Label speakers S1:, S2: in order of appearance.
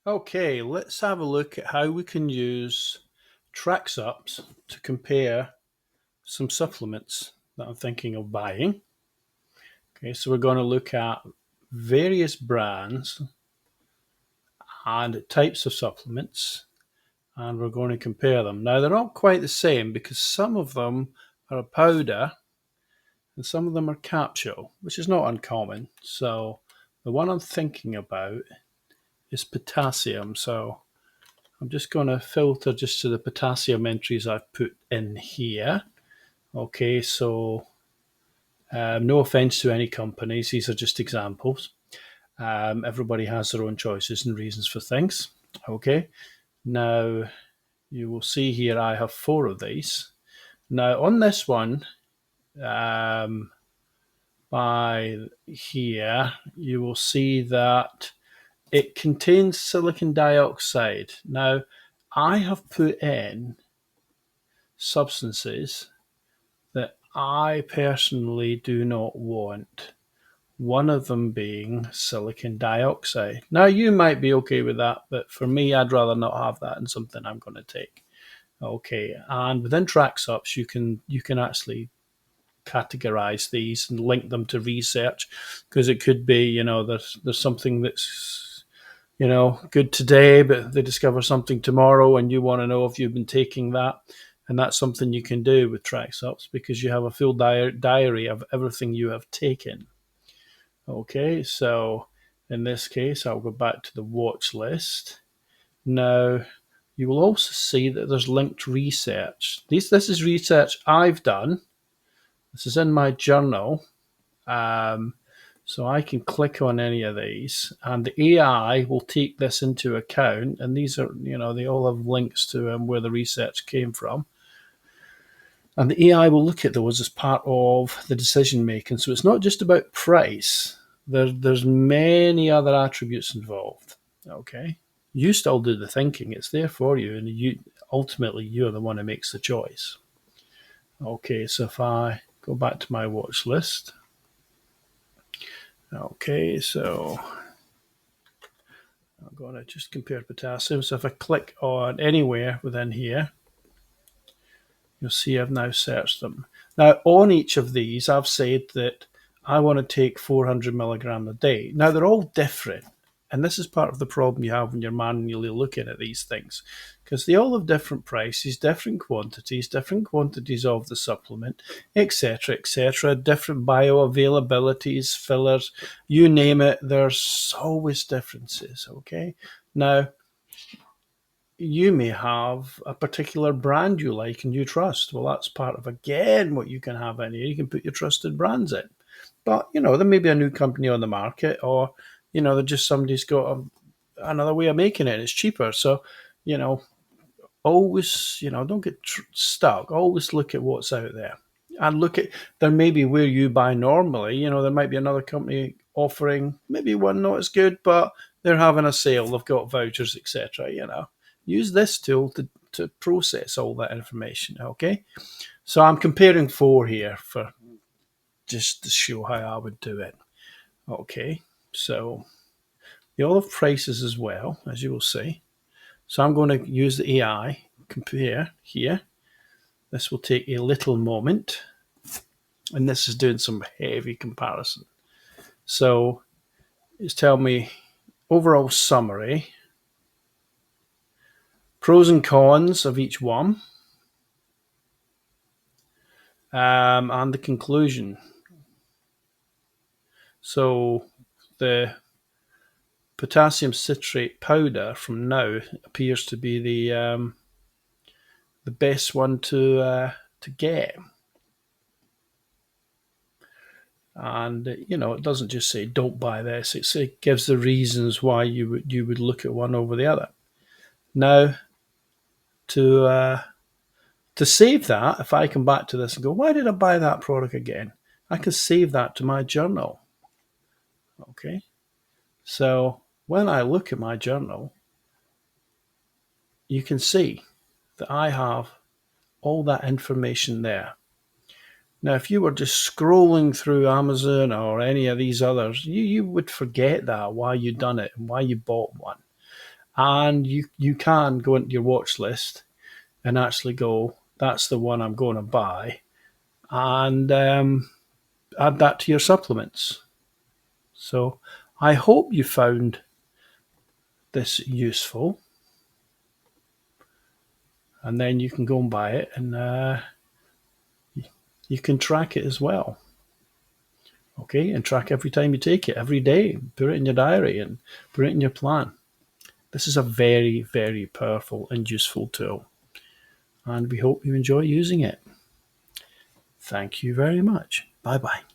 S1: Okay, let's have a look at how we can use Tracksups to compare some supplements that I'm thinking of buying. Okay, so we're going to look at various brands and types of supplements, and we're going to compare them. Now, they're not quite the same because some of them are a powder and some of them are capsule, which is not uncommon. So, the one I'm thinking about is potassium. So, I'm just going to filter just to the potassium entries I've put in here. Okay, so no offense to any companies, these are just examples. Everybody has their own choices and reasons for things. Okay, now you will see here I have 4 of these. Now on this one, by here, you will see that it contains silicon dioxide. Now, I have put in substances that I personally do not want. One of them being silicon dioxide. Now, you might be okay with that, but for me, I'd rather not have that in something I'm going to take. Okay, and within Tracksups, you can actually categorize these and link them to research because it could be there's something that's good today, but they discover something tomorrow, and you want to know if you've been taking that. And that's something you can do with Tracksups because you have a full diary of everything you have taken. Okay, so in this case, I'll go back to the watch list. Now, you will also see that there's linked research. This is research I've done. This is in my journal. So I can click on any of these, and the AI will take this into account. And these are, they all have links to where the research came from. And the AI will look at those as part of the decision making. So it's not just about price. There's many other attributes involved. Okay, you still do the thinking. It's there for you, and ultimately you're the one who makes the choice. Okay, so if I go back to my watch list. Okay, so I'm going to just compare potassium. So if I click on anywhere within here, you'll see I've now searched them. Now, on each of these, I've said that I want to take 400 milligram a day. Now, they're all different. And this is part of the problem you have when you're manually looking at these things, because they all have different prices, different quantities of the supplement, etc., different bioavailabilities, fillers, you name it, there's always differences, okay? Now, you may have a particular brand you like and you trust. Well, that's part of, again, what you can have in here. You can put your trusted brands in. But, there may be a new company on the market, or, they're just somebody's got another way of making it and it's cheaper. So, always, don't get stuck. Always look at what's out there. And look at, there may be where you buy normally, there might be another company offering maybe one not as good, but they're having a sale, they've got vouchers, etc. Use this tool to process all that information. Okay, so I'm comparing 4 here for just to show how I would do it. Okay, so they all have prices as well, as you will see. So I'm going to use the AI compare here. This will take a little moment, and this is doing some heavy comparison. So it's telling me overall summary, pros and cons of each one, and the conclusion. So the potassium citrate powder from now appears to be the best one to get. And it doesn't just say don't buy this; it gives the reasons why you would look at one over the other. Now, to save that, if I come back to this and go, why did I buy that product again? I can save that to my journal. Okay, so when I look at my journal, you can see that I have all that information there. Now, if you were just scrolling through Amazon or any of these others, you would forget that, why you done it and why you bought one. And you can go into your watch list and actually go, that's the one I'm going to buy, and add that to your supplements. So I hope you found this useful, and then you can go and buy it, and you can track it as well. Okay, and track every time you take it, every day. Put it in your diary and put it in your plan. This is a very, very powerful and useful tool, and we hope you enjoy using it. Thank you very much. Bye bye.